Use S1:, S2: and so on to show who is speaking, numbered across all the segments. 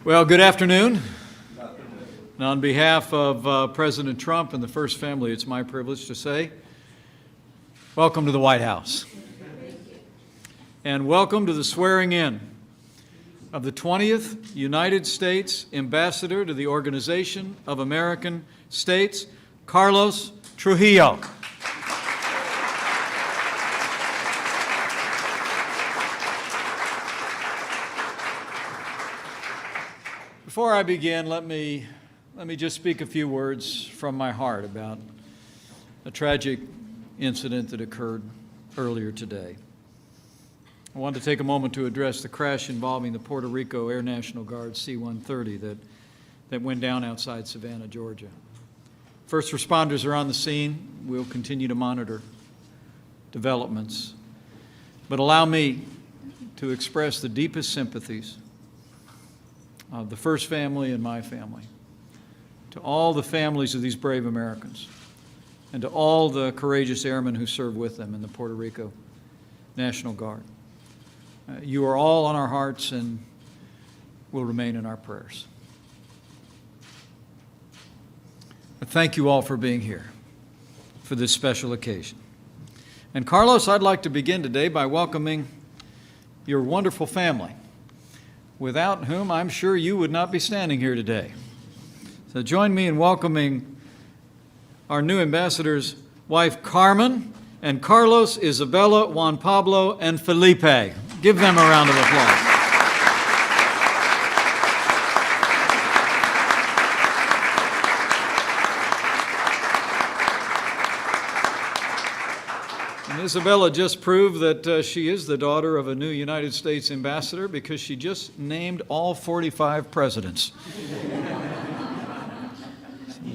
S1: Well, good afternoon. And on behalf of President Trump and the First Family, it's my privilege to say, welcome to the White House. And welcome to the swearing in of the 20th United States Ambassador to the Organization of American States, Carlos Trujillo. Before I begin, let me just speak a few words from my heart about a tragic incident that occurred earlier today. I want to take a moment to address the crash involving the Puerto Rico Air National Guard C-130 that went down outside Savannah, Georgia. First responders are on the scene. We'll continue to monitor developments. But allow me to express the deepest sympathies of the First Family and my family, to all the families of these brave Americans, and to all the courageous airmen who serve with them in the Puerto Rico National Guard. You are all on our hearts and will remain in our prayers. But thank you all for being here for this special occasion. And Carlos, I'd like to begin today by welcoming your wonderful family, without whom I'm sure you would not be standing here today. So join me in welcoming our new ambassador's wife, Carmen, and Carlos, Isabella, Juan Pablo, and Felipe. Give them a round of applause. And Isabella just proved that she is the daughter of a new United States ambassador because she just named all 45 presidents.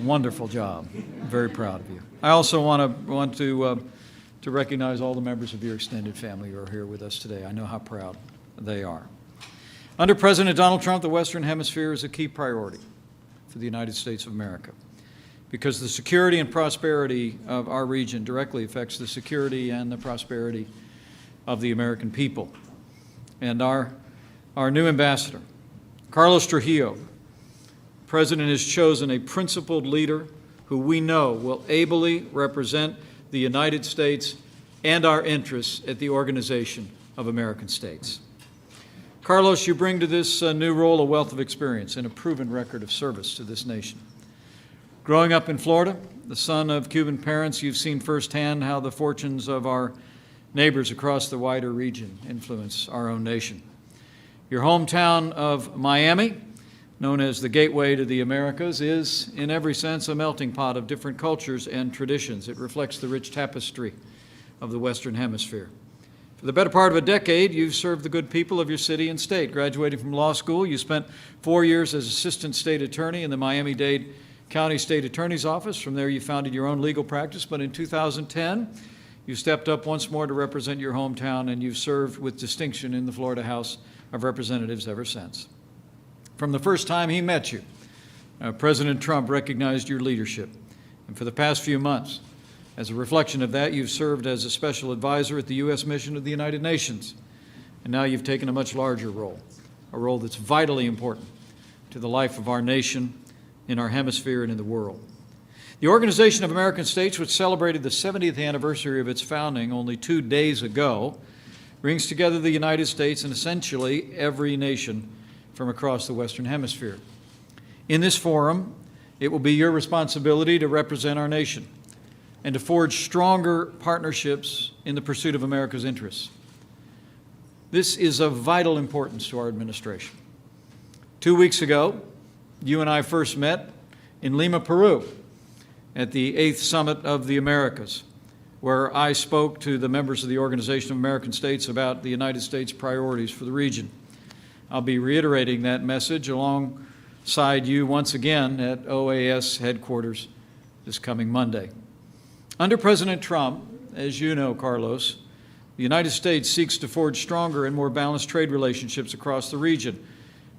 S1: Wonderful job. Very proud of you. I also want to recognize all the members of your extended family who are here with us today. I know how proud they are. Under President Donald Trump, the Western Hemisphere is a key priority for the United States of America, because the security and prosperity of our region directly affects the security and the prosperity of the American people. And our new ambassador, Carlos Trujillo, the President has chosen a principled leader who we know will ably represent the United States and our interests at the Organization of American States. Carlos, you bring to this new role a wealth of experience and a proven record of service to this nation. Growing up in Florida, the son of Cuban parents, you've seen firsthand how the fortunes of our neighbors across the wider region influence our own nation. Your hometown of Miami, known as the gateway to the Americas, is, in every sense, a melting pot of different cultures and traditions. It reflects the rich tapestry of the Western Hemisphere. For the better part of a decade, you've served the good people of your city and state. Graduating from law school, you spent 4 years as assistant state attorney in the Miami-Dade County State Attorney's Office. From there, you founded your own legal practice, but in 2010, you stepped up once more to represent your hometown, and you've served with distinction in the Florida House of Representatives ever since. From the first time he met you, President Trump recognized your leadership. And for the past few months, as a reflection of that, you've served as a special advisor at the U.S. mission to the United Nations. And now you've taken a much larger role, a role that's vitally important to the life of our nation, in our hemisphere, and in the world. The Organization of American States, which celebrated the 70th anniversary of its founding only 2 days ago, brings together the United States and essentially every nation from across the Western Hemisphere. In this forum, it will be your responsibility to represent our nation and to forge stronger partnerships in the pursuit of America's interests. This is of vital importance to our administration. 2 weeks ago, you and I first met in Lima, Peru, at the 8th Summit of the Americas, where I spoke to the members of the Organization of American States about the United States priorities for the region. I'll be reiterating that message alongside you once again at OAS headquarters this coming Monday. Under President Trump, as you know, Carlos, the United States seeks to forge stronger and more balanced trade relationships across the region.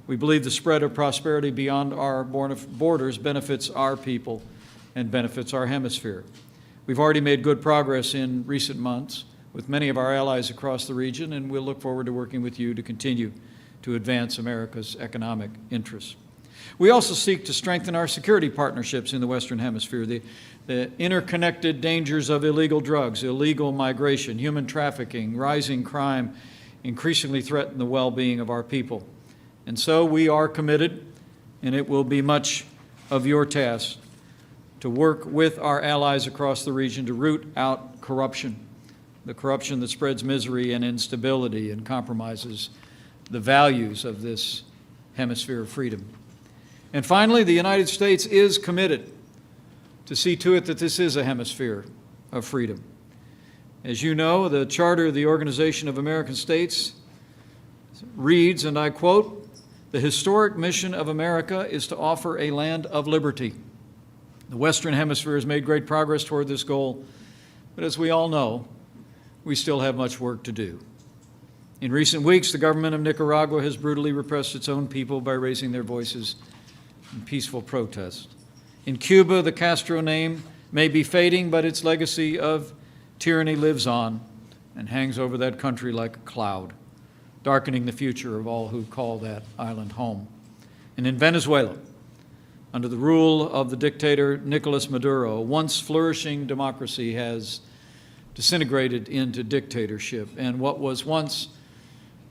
S1: We believe the spread of prosperity beyond our borders benefits our people and benefits our hemisphere. We've already made good progress in recent months with many of our allies across the region, and we'll look forward to working with you to continue to advance America's economic interests. We also seek to strengthen our security partnerships in the Western Hemisphere. The interconnected dangers of illegal drugs, illegal migration, human trafficking, rising crime increasingly threaten the well-being of our people. And so we are committed, and it will be much of your task to work with our allies across the region to root out corruption, the corruption that spreads misery and instability and compromises the values of this hemisphere of freedom. And finally, the United States is committed to see to it that this is a hemisphere of freedom. As you know, the Charter of the Organization of American States reads, and I quote, "The historic mission of America is to offer a land of liberty." The Western Hemisphere has made great progress toward this goal, but as we all know, we still have much work to do. In recent weeks, the government of Nicaragua has brutally repressed its own people by raising their voices in peaceful protest. In Cuba, the Castro name may be fading, but its legacy of tyranny lives on and hangs over that country like a cloud, darkening the future of all who call that island home. And in Venezuela, under the rule of the dictator Nicolas Maduro, a once flourishing democracy has disintegrated into dictatorship, and what was once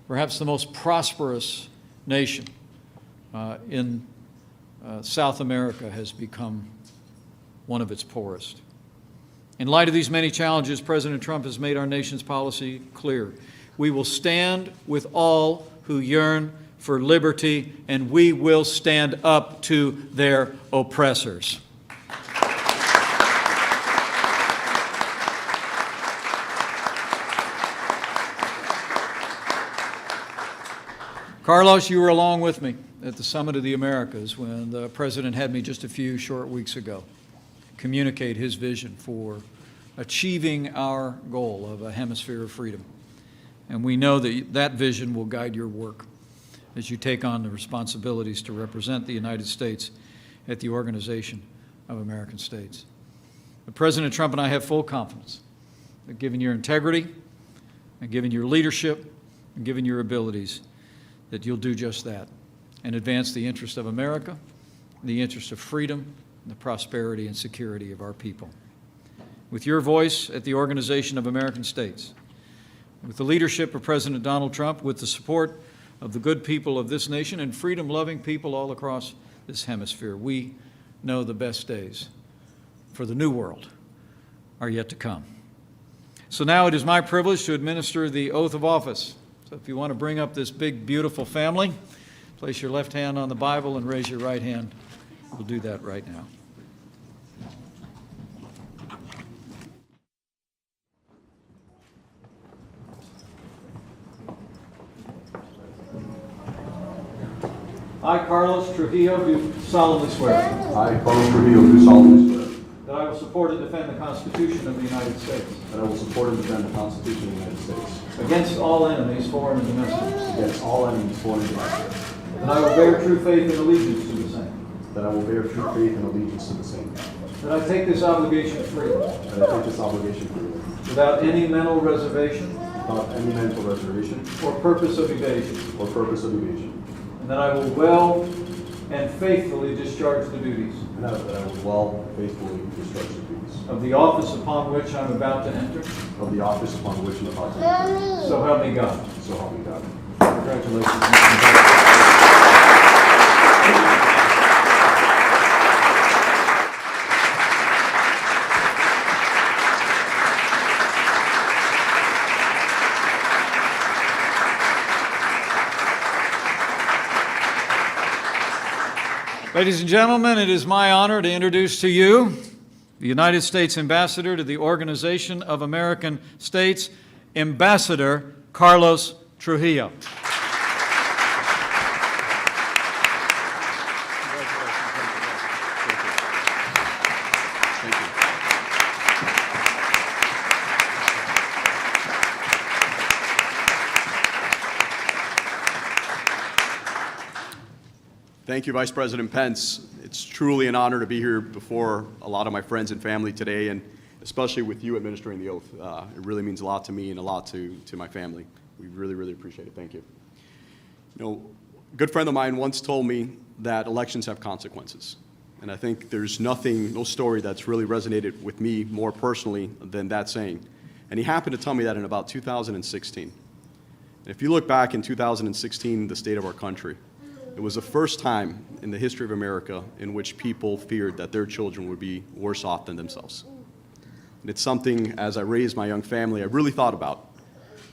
S1: perhaps the most prosperous nation in South America has become one of its poorest. In light of these many challenges, President Trump has made our nation's policy clear. We will stand with all who yearn for liberty, and we will stand up to their oppressors. Carlos, you were along with me at the Summit of the Americas when the President had me just a few short weeks ago communicate his vision for achieving our goal of a hemisphere of freedom. And we know that that vision will guide your work as you take on the responsibilities to represent the United States at the Organization of American States. But President Trump and I have full confidence that given your integrity and given your leadership and given your abilities, that you'll do just that and advance the interest of America, the interest of freedom, and the prosperity and security of our people. With your voice at the Organization of American States, with the leadership of President Donald Trump, with the support of the good people of this nation and freedom-loving people all across this hemisphere, we know the best days for the new world are yet to come. So now it is my privilege to administer the oath of office. So if you want to bring up this big, beautiful family, place your left hand on the Bible and raise your right hand. We'll do that right now. I, Carlos Trujillo, do solemnly swear
S2: I, Carlos Trujillo, do solemnly swear
S1: that I will support and defend the Constitution of the United States
S2: that I will support and defend the Constitution of the United States
S1: against all enemies, foreign and domestic,
S2: against all enemies, foreign and domestic,
S1: that I will bear true faith and allegiance to the same,
S2: that I will bear true faith and allegiance to the same,
S1: that I take this obligation freely,
S2: that I take this obligation freely,
S1: without any mental reservation
S2: without any mental reservation
S1: or purpose of evasion,
S2: or purpose of evasion,
S1: and that I will well and faithfully discharge the duties
S2: and that I will well faithfully discharge the duties
S1: of the office upon which I'm about to enter.
S2: of the office upon which I'm about to enter.
S1: So help me God.
S2: So help me God.
S1: Congratulations, Mr. President. Ladies and gentlemen, it is my honor to introduce to you the United States Ambassador to the Organization of American States, Ambassador Carlos Trujillo.
S2: Thank you, Vice President Pence. It's truly an honor to be here before a lot of my friends and family today, and especially with you administering the oath. It really means a lot to me and a lot to my family. We really, really appreciate it. Thank you. A good friend of mine once told me that elections have consequences. And I think there's no story that's really resonated with me more personally than that saying. And he happened to tell me that in about 2016. And if you look back in 2016, the state of our country, it was the first time in the history of America in which people feared that their children would be worse off than themselves. And it's something, as I raised my young family, I really thought about.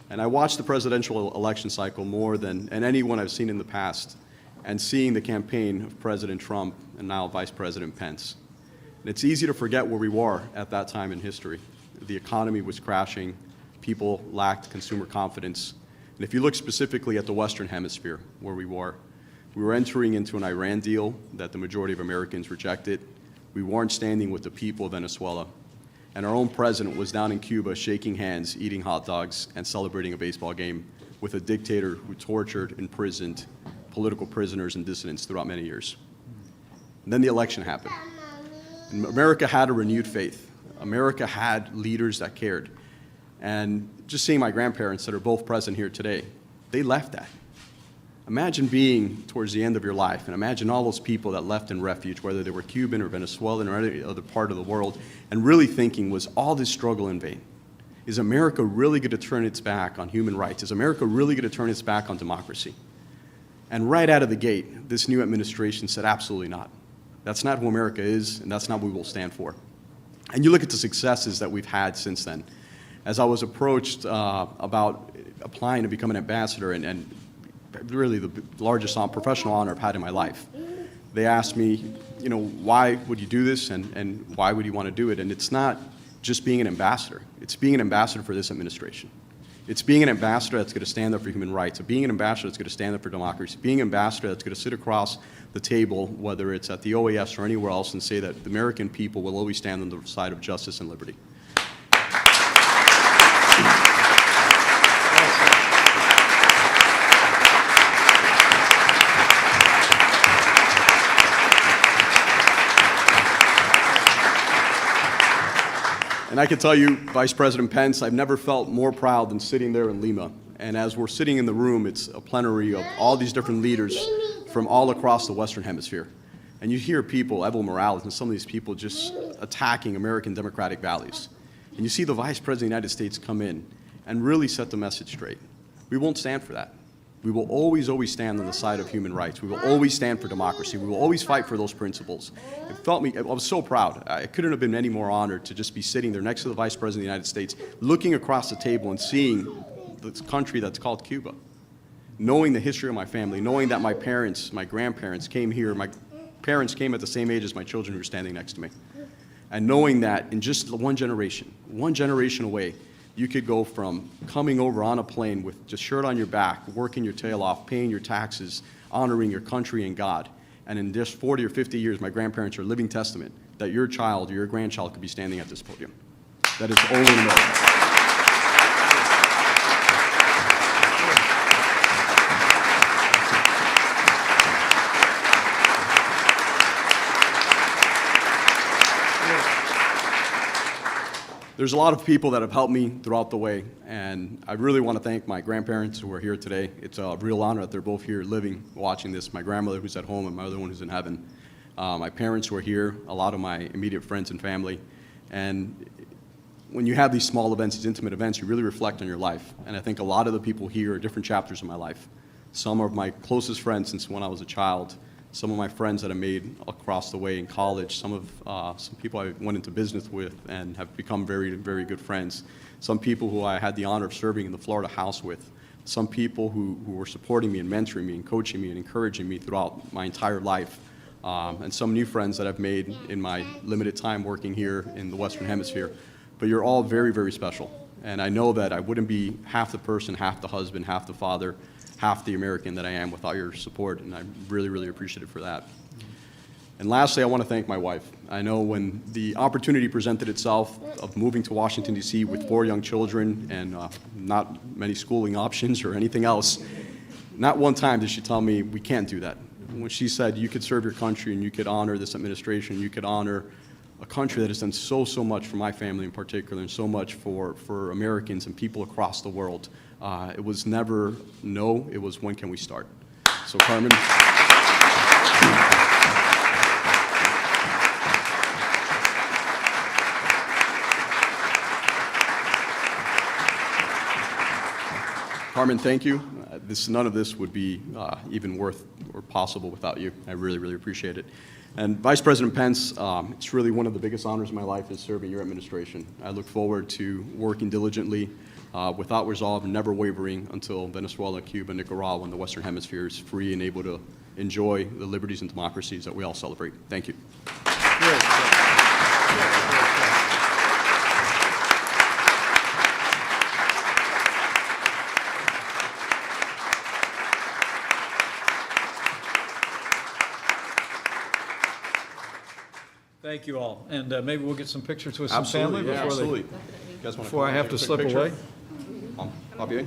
S2: And I watched the presidential election cycle more than anyone I've seen in the past, and seeing the campaign of President Trump and now Vice President Pence. And it's easy to forget where we were at that time in history. The economy was crashing, people lacked consumer confidence. And if you look specifically at the Western Hemisphere, where we were entering into an Iran deal that the majority of Americans rejected. We weren't standing with the people of Venezuela. And our own president was down in Cuba shaking hands, eating hot dogs, and celebrating a baseball game with a dictator who tortured, imprisoned political prisoners and dissidents throughout many years. And then the election happened. And America had a renewed faith. America had leaders that cared. And just seeing my grandparents that are both present here today, they left that. Imagine being towards the end of your life, and imagine all those people that left in refuge, whether they were Cuban or Venezuelan or any other part of the world, and really thinking, was all this struggle in vain? Is America really going to turn its back on human rights? Is America really going to turn its back on democracy? And right out of the gate, this new administration said, absolutely not. That's not who America is, and that's not what we will stand for. And you look at the successes that we've had since then. As I was approached about applying to become an ambassador, and really the largest professional honor I've had in my life, they asked me, why would you do this, and why would you want to do it? And it's not just being an ambassador. It's being an ambassador for this administration. It's being an ambassador that's going to stand up for human rights. Being an ambassador that's going to stand up for democracy. Being an ambassador that's going to sit across the table, whether it's at the OAS or anywhere else, and say that the American people will always stand on the side of justice and liberty. And I can tell you, Vice President Pence, I've never felt more proud than sitting there in Lima. And as we're sitting in the room, it's a plenary of all these different leaders from all across the Western Hemisphere. And you hear people, Evo Morales and some of these people, just attacking American democratic values. And you see the Vice President of the United States come in and really set the message straight. We won't stand for that. We will always, always stand on the side of human rights. We will always stand for democracy. We will always fight for those principles. I was so proud. I couldn't have been any more honored to just be sitting there next to the Vice President of the United States, looking across the table and seeing this country that's called Cuba. Knowing the history of my family, knowing that my parents, my grandparents came here, my parents came at the same age as my children who are standing next to me. And knowing that in just one generation away, you could go from coming over on a plane with just shirt on your back, working your tail off, paying your taxes, honoring your country and God. And in just 40 or 50 years, my grandparents are a living testament that your child or your grandchild could be standing at this podium. That is only in America. There's a lot of people that have helped me throughout the way, and I really want to thank my grandparents who are here today. It's a real honor that they're both here living, watching this. My grandmother who's at home and my other one who's in heaven. My parents who are here, a lot of my immediate friends and family. And when you have these small events, these intimate events, you really reflect on your life. And I think a lot of the people here are different chapters of my life. Some are my closest friends since when I was a child. Some of my friends that I made across the way in college, some people I went into business with and have become very, very good friends. Some people who I had the honor of serving in the Florida House with. Some people who were supporting me and mentoring me and coaching me and encouraging me throughout my entire life. And some new friends that I've made in my limited time working here in the Western Hemisphere. But you're all very, very special. And I know that I wouldn't be half the person, half the husband, half the father, half the American that I am without your support, and I'm really, really appreciative for that. And lastly, I want to thank my wife. I know when the opportunity presented itself of moving to Washington, D.C. with 4 young children and not many schooling options or anything else, not one time did she tell me, we can't do that. When she said, you could serve your country and you could honor this administration, you could honor a country that has done so much for my family in particular and so much for Americans and people across the world. It was never no, it was when can we start? So Carmen. Carmen, thank you. None of this would be even worth or possible without you. I really, really appreciate it. And Vice President Pence, it's really one of the biggest honors of my life is serving your administration. I look forward to working diligently, without resolve and never wavering until Venezuela, Cuba, Nicaragua, and the Western Hemisphere is free and able to enjoy the liberties and democracies that we all celebrate. Thank you.
S1: Thank you all. And maybe we'll get some pictures with some family
S2: Absolutely, yeah,
S1: before,
S2: absolutely. You guys wanna
S1: before I
S2: come
S1: have
S2: take
S1: to
S2: a quick
S1: slip
S2: picture?
S1: away.
S2: Papier?